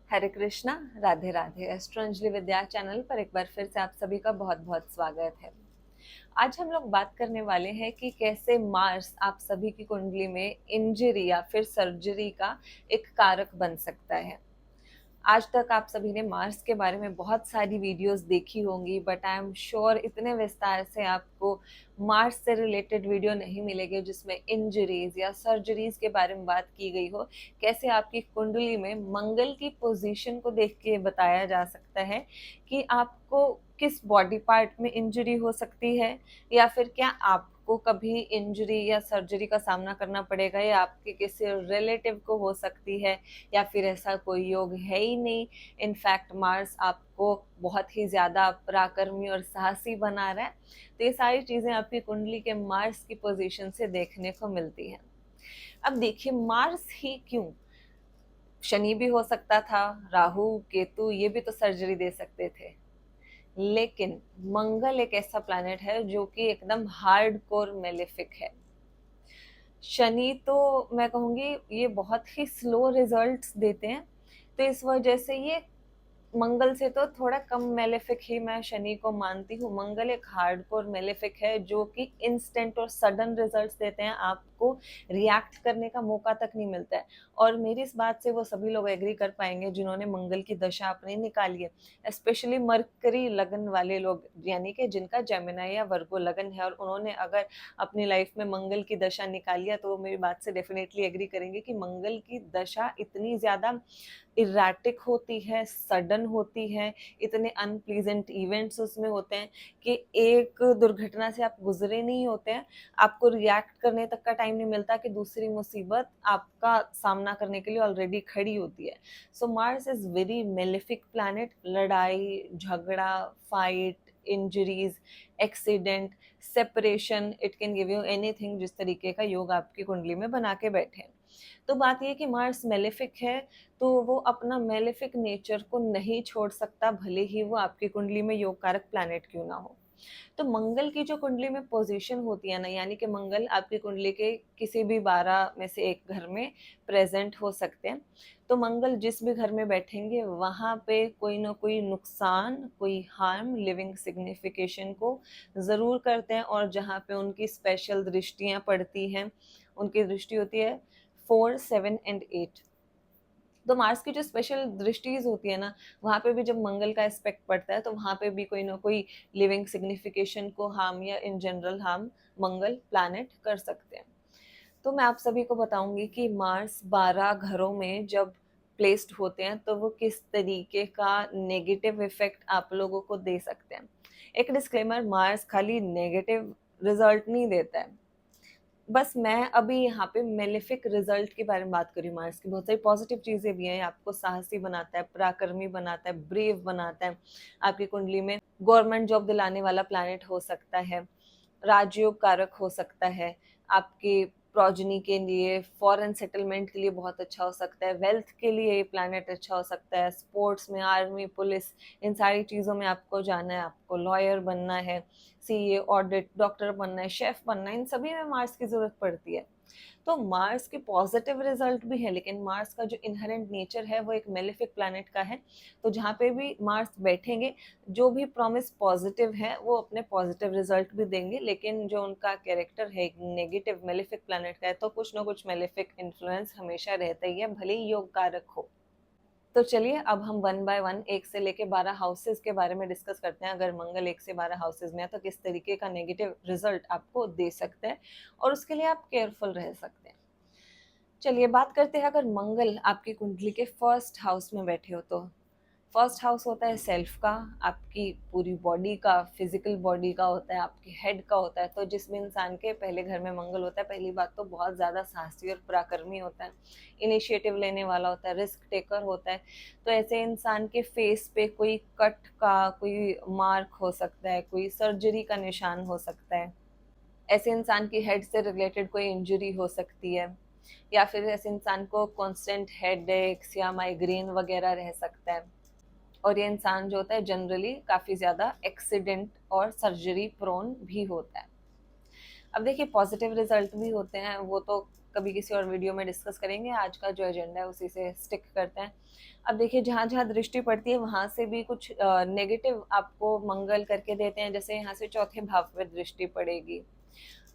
हरे Krishna, Radhe Radhe. Astro Anjali विद्या channel पर एक बार फिर से आप सभी का बहुत बहुत स्वागत है। आज हम लोग बात करने वाले हैं कि कैसे मार्स आप सभी की कुंडली में इंजरी या फिर सर्जरी का एक कारक बन सकता है। आज तक आप सभी ने मार्स के बारे में बहुत सारी वीडियोस देखी होंगी, बट आई एम श्योर इतने विस्तार से आपको मार्स से रिलेटेड वीडियो नहीं मिलेंगे जिसमें इंजरीज या सर्जरीज के बारे में बात की गई हो। कैसे आपकी कुंडली में मंगल की पोजीशन को देख के बताया जा सकता है कि आपको किस बॉडी पार्ट में इंजरी हो सकती है, या फिर क्या आपको कभी इंजरी या सर्जरी का सामना करना पड़ेगा, या आपके किसी रिलेटिव को हो सकती है, या फिर ऐसा कोई योग है ही नहीं। इनफैक्ट मार्स आपको बहुत ही ज्यादा पराक्रमी और साहसी बना रहा है। तो ये सारी चीजें आपकी कुंडली के मार्स की पोजीशन से देखने को मिलती है। अब देखिए, मार्स ही क्यों, शनि भी हो सकता था, राहु केतु ये भी तो सर्जरी दे सकते थे। लेकिन मंगल एक ऐसा प्लैनेट है जो कि एकदम हार्ड कोर मेलेफिक है। शनि तो मैं कहूंगी ये बहुत ही स्लो रिजल्ट्स देते हैं, तो इस वजह से ये मंगल से तो थोड़ा कम मेलेफिक ही मैं शनि को मानती हूँ। मंगल एक हार्डकोर मेलेफिक है जो कि इंस्टेंट और सडन रिजल्ट्स देते हैं, आपको रिएक्ट करने का मौका तक नहीं मिलता है। और मेरी इस बात से वो सभी लोग एग्री कर पाएंगे जिन्होंने मंगल की दशा अपनी निकाली है, स्पेशली मरकरी लगन वाले लोग, यानी कि जिनका जेमिनी या वर्गो लगन है और उन्होंने अगर अपनी लाइफ में मंगल की दशा निकाली है तो वो मेरी बात से डेफिनेटली एग्री करेंगे कि मंगल की दशा इतनी ज्यादा इराटिक होती है, सडन होती है, इतने अनप्लीजेंट इवेंट्स उसमें होते हैं कि एक दुर्घटना से आप गुजरे नहीं होते हैं, आपको रिएक्ट करने तक का टाइम नहीं मिलता कि दूसरी मुसीबत आपका सामना करने के लिए ऑलरेडी खड़ी होती है। So Mars is very malefic planet. लड़ाई झगड़ा, fight, injuries, accident, separation, it can give you anything, जिस तरीके का योग आपकी कुंडली में बना के बैठे हैं। तो बात यह कि मार्स मेलेफिक है, तो वो अपना मेलेफिक नेचर को नहीं छोड़ सकता, भले ही वो आपकी कुंडली में योग कारक प्लैनेट क्यों ना हो। तो मंगल की जो कुंडली में पोजीशन होती है ना, यानी कि मंगल आपकी कुंडली के किसी भी 12 में से एक घर में प्रेजेंट हो सकते हैं। तो मंगल जिस भी घर में बैठेंगे वहां पे कोई ना कोई नुकसान, कोई हार्म लिविंग सिग्निफिकेशन को जरूर करते हैं। और जहाँ पे उनकी स्पेशल दृष्टियां पड़ती हैं, उनकी दृष्टि होती है 4, 7 एंड 8। तो मार्स की जो स्पेशल दृष्टिज होती है ना, वहां पे भी जब मंगल का एस्पेक्ट पड़ता है तो वहां पे भी कोई ना कोई लिविंग सिग्निफिकेशन को हार्म या in general harm Mangal planet कर सकते हैं। तो मैं आप सभी को बताऊंगी कि मार्स 12 घरों में जब प्लेस्ड होते हैं तो वो किस तरीके का नेगेटिव इफेक्ट आप लोगों को दे सकते हैं। एक डिस्क्लेमर, मार्स खाली नेगेटिव रिजल्ट नहीं देता है। बस मैं अभी यहाँ पे मेलेफिक रिजल्ट के बारे में बात करी। मार्स की बहुत सारी पॉजिटिव चीजें भी हैं, आपको साहसी बनाता है, पराक्रमी बनाता है, ब्रेव बनाता है। आपकी कुंडली में गवर्नमेंट जॉब दिलाने वाला प्लैनेट हो सकता है, राजयोग कारक हो सकता है, आपके प्रोजनी के लिए, फॉरेन सेटलमेंट के लिए बहुत अच्छा हो सकता है, वेल्थ के लिए ये प्लैनेट अच्छा हो सकता है, स्पोर्ट्स में, आर्मी, पुलिस, इन सारी चीज़ों में आपको जाना है, आपको लॉयर बनना है, सीए, ऑडिट, डॉक्टर बनना है, शेफ बनना है, इन सभी में मार्स की जरूरत पड़ती है। तो मार्स के पॉजिटिव रिजल्ट भी है, लेकिन मार्स का जो इनहेरेंट नेचर है वो एक मेलेफिक प्लैनेट का है। तो जहाँ पे भी मार्स बैठेंगे, जो भी प्रॉमिस पॉजिटिव है वो अपने पॉजिटिव रिजल्ट भी देंगे, लेकिन जो उनका कैरेक्टर है एक नेगेटिव मेलेफिक प्लैनेट का है तो कुछ ना कुछ मेलेफिक इन्फ्लुएंस हमेशा रहता ही है, भले ही योग कारक हो। तो चलिए अब हम 1 बाय 1 1 से लेके 12 हाउसेज के बारे में डिस्कस करते हैं। अगर मंगल 1 से 12 हाउसेज में है तो किस तरीके का नेगेटिव रिजल्ट आपको दे सकते हैं और उसके लिए आप केयरफुल रह सकते हैं। चलिए बात करते हैं, अगर मंगल आपकी कुंडली के फर्स्ट हाउस में बैठे हो तो फर्स्ट हाउस होता है सेल्फ का, आपकी पूरी बॉडी का, फिजिकल बॉडी का होता है, आपके हेड का होता है। तो जिसमें इंसान के पहले घर में मंगल होता है, पहली बात तो बहुत ज़्यादा साहसी और पराक्रमी होता है, इनिशिएटिव लेने वाला होता है, रिस्क टेकर होता है। तो ऐसे इंसान के फेस पे कोई कट का कोई मार्क हो सकता है, कोई सर्जरी का निशान हो सकता है, ऐसे इंसान की हेड से रिलेटेड कोई इंजरी हो सकती है, या फिर ऐसे इंसान को कॉन्स्टेंट हेड एक्स या माइग्रेन वगैरह रह सकता है। और ये इंसान जो होता है जनरली काफ़ी ज़्यादा एक्सीडेंट और सर्जरी प्रोन भी होता है। अब देखिए, पॉजिटिव रिजल्ट भी होते हैं, वो तो कभी किसी और वीडियो में डिस्कस करेंगे। आज का जो एजेंडा है उसी से स्टिक करते हैं। अब देखिए, जहाँ जहाँ दृष्टि पड़ती है वहां से भी कुछ नेगेटिव आपको मंगल करके देते हैं। जैसे यहाँ से चौथे भाव पे दृष्टि पड़ेगी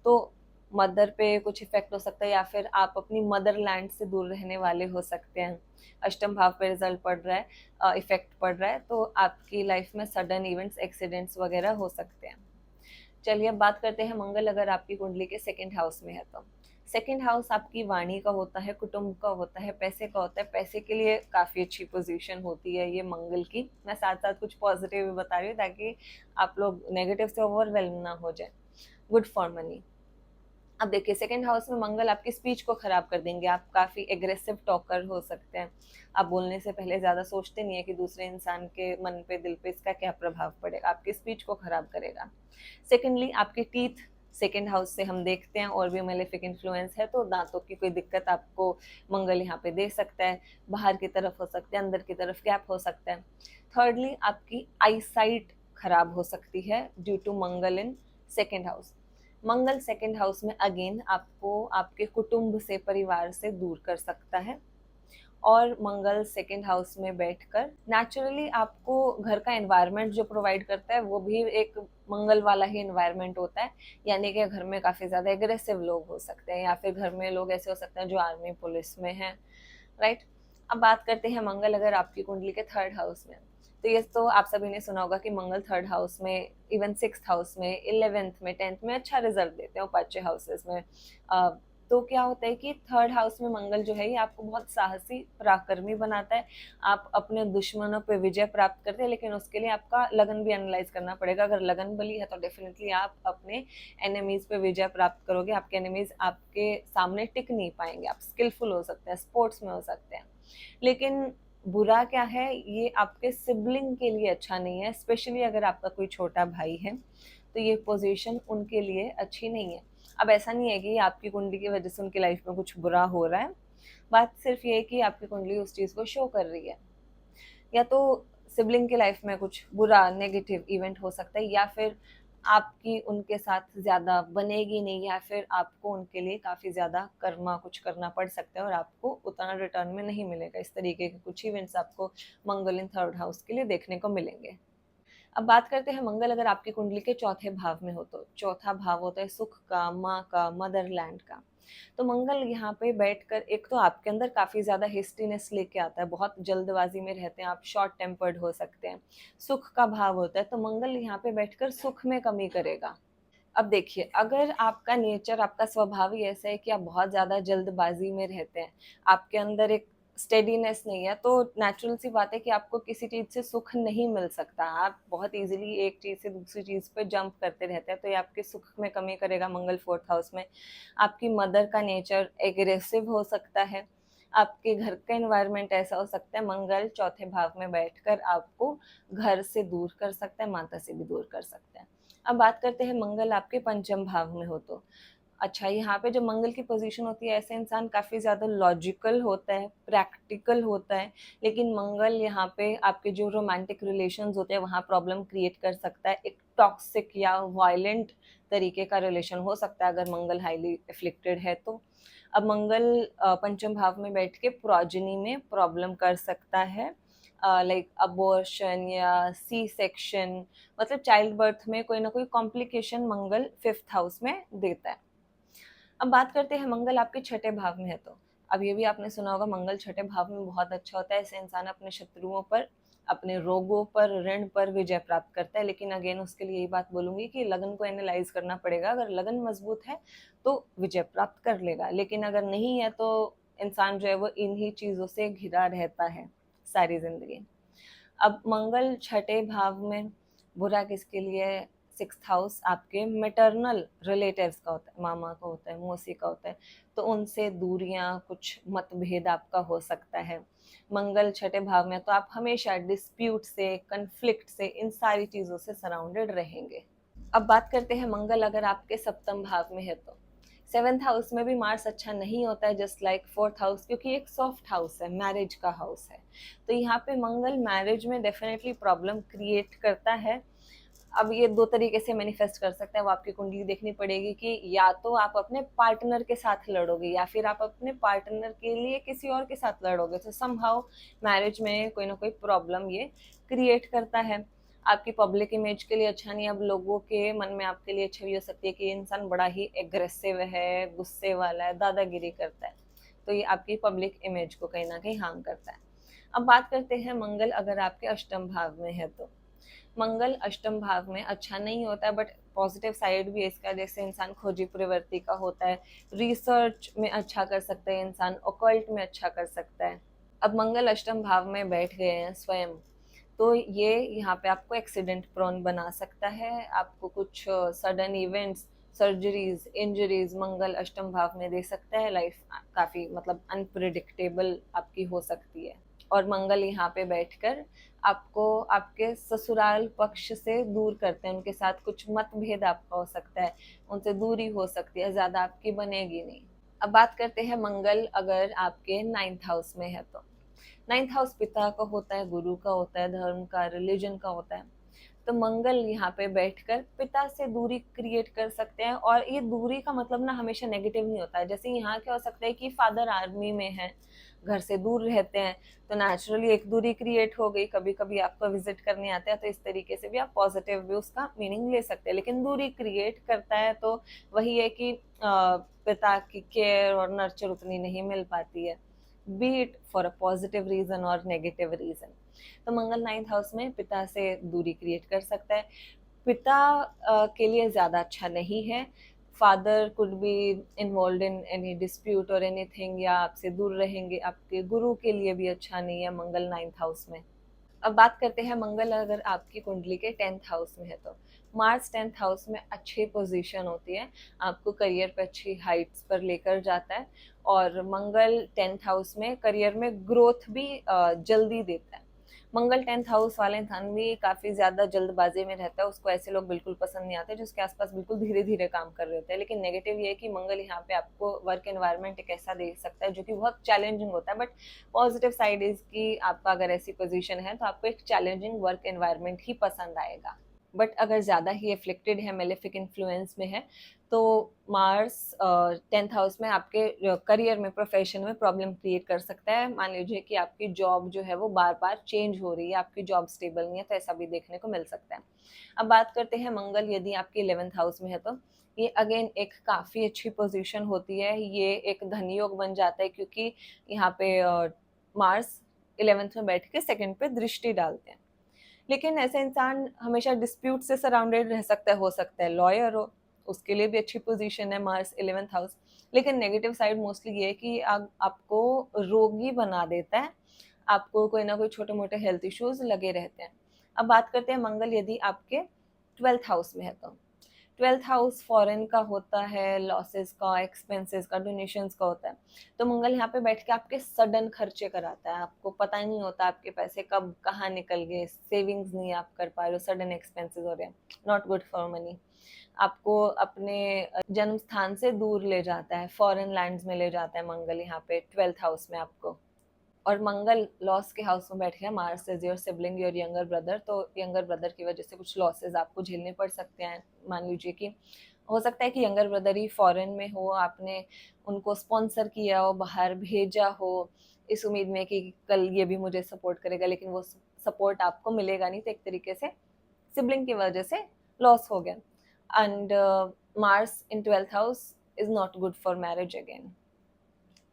तो मदर पे कुछ इफेक्ट हो सकता है, या फिर आप अपनी मदरलैंड से दूर रहने वाले हो सकते हैं। अष्टम भाव पे रिजल्ट पड़ रहा है, इफेक्ट पड़ रहा है, तो आपकी लाइफ में सडन इवेंट्स, एक्सीडेंट्स वगैरह हो सकते हैं। चलिए अब बात करते हैं मंगल अगर आपकी कुंडली के सेकंड हाउस में है तो। सेकंड हाउस आपकी वाणी का होता है, कुटुंब का होता है, पैसे का होता है। पैसे के लिए काफी अच्छी पोजीशन होती है ये मंगल की। मैं साथ साथ कुछ पॉजिटिव भी बता रही हूँ ताकि आप लोग नेगेटिव से ओवरवेल्म ना हो जाए। Good for money. अब देखिए, सेकंड हाउस में मंगल आपकी स्पीच को खराब कर देंगे। आप काफी एग्रेसिव टॉकर हो सकते हैं। आप बोलने से पहले ज्यादा सोचते नहीं है कि दूसरे इंसान के मन पे, दिल पे इसका क्या प्रभाव पड़ेगा। आपकी स्पीच को खराब करेगा। सेकेंडली, आपके टीथ सेकेंड हाउस से हम देखते हैं और भी मेलेफिक इन्फ्लुएंस है, तो दांतों की कोई दिक्कत आपको मंगल यहाँ पे दे सकता है। बाहर की तरफ हो सकता है, अंदर की तरफ गैप हो सकता है। थर्डली, आपकी आई साइट खराब हो सकती है due to Mangal in second house. Mangal second house में अगेन आपको आपके कुटुंब से, परिवार से दूर कर सकता है। और मंगल सेकंड हाउस में बैठकर नेचुरली आपको घर का एनवायरनमेंट जो प्रोवाइड करता है वो भी एक मंगल वाला ही एनवायरनमेंट होता है। यानी कि घर में काफी ज्यादा एग्रेसिव लोग हो सकते हैं, या फिर घर में लोग ऐसे हो सकते हैं जो आर्मी पुलिस में हैं, राइट। अब बात करते हैं मंगल अगर आपकी कुंडली के थर्ड हाउस में। तो ये तो आप सभी ने सुना होगा कि मंगल थर्ड हाउस में, इवन सिक्स्थ हाउस में, 11th में, 10th में अच्छा रिजल्ट देते हैं उपाच्य हाउसेस में। तो क्या होता है कि थर्ड हाउस में मंगल जो है ये आपको बहुत साहसी, पराक्रमी बनाता है। आप अपने दुश्मनों पे विजय प्राप्त करते हैं, लेकिन उसके लिए आपका लगन भी एनालाइज करना पड़ेगा। अगर लगन बली है तो डेफिनेटली आप अपने एनिमीज पे विजय प्राप्त करोगे। आपके एनिमीज आपके सामने टिक नहीं पाएंगे। आप स्किलफुल हो सकते हैं, स्पोर्ट्स में हो सकते हैं। लेकिन बुरा क्या है, ये आपके सिबलिंग के लिए अच्छा नहीं है। स्पेशली अगर आपका कोई छोटा भाई है तो ये पोजीशन उनके लिए अच्छी नहीं है। अब ऐसा नहीं है कि आपकी कुंडली की वजह से उनकी लाइफ में कुछ बुरा हो रहा है। बात सिर्फ ये है कि आपकी कुंडली उस चीज को शो कर रही है। या तो सिबलिंग की लाइफ में कुछ बुरा नेगेटिव इवेंट हो सकता है, या फिर आपकी उनके साथ ज्यादा बनेगी नहीं, या फिर आपको उनके लिए काफी ज्यादा कर्मा कुछ करना पड़ सकता है और आपको उतना रिटर्न में नहीं मिलेगा। इस तरीके के कुछ इवेंट्स आपको मंगल इन थर्ड हाउस के लिए देखने को मिलेंगे। अब बात करते हैं मंगल अगर आपकी कुंडली के चौथे भाव में हो तो। चौथा भाव होता है सुख का, माँ का, मदरलैंड का। तो मंगल यहाँ पे बैठकर एक तो आपके अंदर काफी ज्यादा हेस्टीनेस लेके आता है, बहुत जल्दबाजी में रहते हैं आप, शॉर्ट टेम्पर्ड हो सकते हैं। सुख का भाव होता है तो मंगल यहाँ पे बैठकर सुख में कमी करेगा। अब देखिए, अगर आपका नेचर, आपका स्वभाव ही ऐसा है कि आप बहुत ज्यादा जल्दबाजी में रहते हैं, आपके अंदर एक स्टेडीनेस नहीं है, तो नेचुरल सी बात है कि आपको किसी चीज से सुख नहीं मिल सकता। आप बहुत इजीली एक चीज से दूसरी चीज पे जंप करते रहते हैं, तो ये आपके सुख में कमी करेगा मंगल फोर्थ हाउस में। आपकी मदर का नेचर एग्रेसिव हो सकता है। आपके घर का एनवायरनमेंट ऐसा हो सकता है, मंगल चौथे भाव में बैठकर आपको घर से दूर कर सकता है, माता से भी दूर कर सकता है। अब बात करते हैं मंगल आपके पंचम भाव में हो तो। अच्छा, यहाँ पे जो मंगल की पोजीशन होती है, ऐसे इंसान काफी ज्यादा लॉजिकल होता है, प्रैक्टिकल होता है। लेकिन मंगल यहाँ पे आपके जो रोमांटिक रिलेशंस होते हैं वहाँ प्रॉब्लम क्रिएट कर सकता है। एक टॉक्सिक या वायलेंट तरीके का रिलेशन हो सकता है अगर मंगल हाईली एफ्लिक्टेड है तो। अब मंगल पंचम भाव में बैठ के प्रोजेनी में प्रॉब्लम कर सकता है, लाइक अबॉर्शन या सी सेक्शन, मतलब चाइल्ड बर्थ में कोई ना कोई कॉम्प्लिकेशन मंगल फिफ्थ हाउस में देता है। अब बात करते हैं मंगल आपके छठे भाव में है तो। अब ये भी आपने सुना होगा मंगल छठे भाव में बहुत अच्छा होता है। ऐसे इंसान अपने शत्रुओं पर, अपने रोगों पर, ऋण पर विजय प्राप्त करता है। लेकिन अगेन उसके लिए यही बात बोलूंगी कि लगन को एनालाइज करना पड़ेगा। अगर लगन मजबूत है तो विजय प्राप्त कर लेगा, लेकिन अगर नहीं है तो इंसान जो है वो इन्हीं चीजों से घिरा रहता है सारी जिंदगी। अब मंगल छठे भाव में बुरा किसके लिए? सिक्स्थ हाउस आपके मैटरनल रिलेटिव्स का होता है, मामा का होता है, मौसी का होता है। तो उनसे दूरियां, कुछ मतभेद आपका हो सकता है। मंगल छठे भाव में तो आप हमेशा डिस्प्यूट से, कन्फ्लिक्ट से, इन सारी चीजों से सराउंडेड रहेंगे। अब बात करते हैं मंगल अगर आपके सप्तम भाव में है तो। सेवेंथ हाउस में भी मार्स अच्छा नहीं होता है, जस्ट लाइक फोर्थ हाउस, क्योंकि एक सॉफ्ट हाउस है, मैरिज का हाउस है। तो यहाँ पे मंगल मैरिज में डेफिनेटली प्रॉब्लम क्रिएट करता है। अब ये दो तरीके से मैनिफेस्ट कर सकते हैं, वो आपकी कुंडली देखनी पड़ेगी कि या तो आप अपने पार्टनर के साथ लड़ोगे या फिर आप अपने पार्टनर के लिए किसी और के साथ लड़ोगे। तो समहाउ मैरिज में कोई ना कोई प्रॉब्लम ये क्रिएट करता है। आपकी पब्लिक इमेज के लिए अच्छा नहीं, अब लोगों के मन में आपके लिए छवि हो सकती है कि ये इंसान बड़ा ही एग्रेसिव है, गुस्से वाला है, दादागिरी करता है। तो ये आपकी पब्लिक इमेज को कहीं ना कहीं हार्म करता है। अब बात करते हैं मंगल अगर आपके अष्टम भाव में है तो। मंगल अष्टम भाव में अच्छा नहीं होता है, बट पॉजिटिव साइड भी है इसका, जैसे इंसान खोजी प्रवृत्ति का होता है, रिसर्च में अच्छा कर सकता है इंसान, ऑकल्ट में अच्छा कर सकता है। अब मंगल अष्टम भाव में बैठ गए हैं स्वयं, तो ये यहाँ पे आपको एक्सीडेंट प्रोन बना सकता है, आपको कुछ सडन इवेंट्स, सर्जरीज, इंजरीज मंगल अष्टम भाव में दे सकता है। लाइफ काफी मतलब अनप्रिडिक्टेबल आपकी हो सकती है। और मंगल यहाँ पे बैठकर आपको आपके ससुराल पक्ष से दूर करते हैं, उनके साथ कुछ मतभेद आपका हो सकता है, उनसे दूरी हो सकती है, ज्यादा आपकी बनेगी नहीं। अब बात करते हैं मंगल अगर आपके 9th हाउस में है तो। 9th हाउस पिता का होता है, गुरु का होता है, धर्म का, रिलीजन का होता है। तो मंगल यहाँ पे बैठकर पिता से दूरी क्रिएट कर सकते हैं, और ये दूरी का मतलब ना हमेशा नेगेटिव नहीं होता है। जैसे यहाँ क्या हो सकता है कि फादर आर्मी में है, घर से दूर रहते हैं, तो नेचुरली एक दूरी क्रिएट हो गई, कभी कभी आपको विजिट करने आते हैं, तो इस तरीके से भी आप पॉजिटिव भी उसका मीनिंग ले सकते हैं। लेकिन दूरी क्रिएट करता है तो वही है कि पिता की केयर और नर्चर उतनी नहीं मिल पाती है, be it for a positive reason और नेगेटिव रीजन। तो मंगल 9th हाउस में पिता से दूरी क्रिएट कर सकता है। पिता के लिए ज्यादा अच्छा नहीं है, father could be involve in any dispute और एनीथिंग, या आपसे दूर रहेंगे। आपके गुरु के लिए भी अच्छा नहीं है मंगल 9th हाउस में। अब बात करते हैं मंगल अगर आपकी कुंडली के 10th हाउस में है तो। मार्स 10th हाउस में अच्छी पोजीशन होती है, आपको करियर पे अच्छी हाइट्स पर लेकर जाता है। और मंगल 10th हाउस में करियर में ग्रोथ भी जल्दी देता है। मंगल 10th हाउस वाले इंसान भी काफी ज्यादा जल्दबाजी में रहता है, उसको ऐसे लोग बिल्कुल पसंद नहीं आते जो उसके आसपास बिल्कुल धीरे धीरे काम कर रहे होते हैं। लेकिन नेगेटिव ये है कि मंगल यहाँ पे आपको वर्क एनवायरनमेंट एक ऐसा दे सकता है जो कि बहुत चैलेंजिंग होता है, बट पॉजिटिव साइड इज कि आपका अगर ऐसी पोजीशन है तो आपको एक चैलेंजिंग वर्क एनवायरनमेंट ही पसंद आएगा। बट अगर ज़्यादा ही एफ्लिक्टेड है, मेलेफिक इन्फ्लुएंस में है, तो मार्स 10th हाउस में आपके करियर में, प्रोफेशन में प्रॉब्लम क्रिएट कर सकता है। मान लीजिए कि आपकी जॉब जो है वो बार बार चेंज हो रही है, आपकी जॉब स्टेबल नहीं है, तो ऐसा भी देखने को मिल सकता है। अब बात करते हैं मंगल यदि आपके 11th हाउस में है तो। ये अगेन एक काफ़ी अच्छी पोजीशन होती है, ये एक धनयोग बन जाता है, क्योंकि यहाँ पे मार्स 11th में बैठ के सेकंड पे दृष्टि डालते हैं। लेकिन ऐसे इंसान हमेशा डिस्प्यूट से सराउंडेड रह सकता है, हो सकता है लॉयर हो, उसके लिए भी अच्छी पोजीशन है मार्स 11th हाउस। लेकिन नेगेटिव साइड मोस्टली ये है कि आपको रोगी बना देता है, आपको कोई ना कोई छोटे मोटे हेल्थ इश्यूज लगे रहते हैं। अब बात करते हैं मंगल यदि आपके 12th हाउस में है तो। 12th हाउस फॉरेन का होता है, लॉसेस का, एक्सपेंसेस का, डोनेशंस का होता है। तो मंगल यहाँ पे बैठ के आपके सडन खर्चे कराता है, आपको पता ही नहीं होता आपके पैसे कब कहाँ निकल गए, सेविंग्स नहीं आप कर पा रहे हो, सडन एक्सपेंसेस हो रहे हैं, नॉट गुड फॉर मनी। आपको अपने जन्म स्थान से दूर ले जाता है, फॉरेन लैंड्स में ले जाता है मंगल यहाँ पे 12th हाउस में आपको। और मंगल लॉस के हाउस में बैठ गया, Mars is your sibling, your younger brother, तो यंगर ब्रदर की वजह से कुछ लॉसेस आपको झेलने पड़ सकते हैं। मान लीजिए कि हो सकता है कि यंगर ब्रदर ही फॉरेन में हो, आपने उनको स्पॉन्सर किया हो, बाहर भेजा हो, इस उम्मीद में कि कल ये भी मुझे सपोर्ट करेगा, लेकिन वो सपोर्ट आपको मिलेगा नहीं, तो एक तरीके से सिबलिंग की वजह से लॉस हो गया। And Mars in 12th house is not good for marriage again.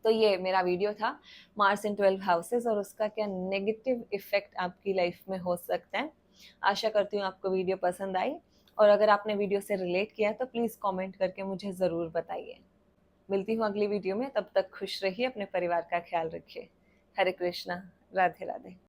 तो ये मेरा वीडियो था मार्स इन 12 हाउसेस और उसका क्या नेगेटिव इफेक्ट आपकी लाइफ में हो सकता है। आशा करती हूँ आपको वीडियो पसंद आई, और अगर आपने वीडियो से रिलेट किया तो प्लीज़ कमेंट करके मुझे ज़रूर बताइए। मिलती हूँ अगली वीडियो में, तब तक खुश रहिए, अपने परिवार का ख्याल रखिए। हरे कृष्णा, राधे राधे।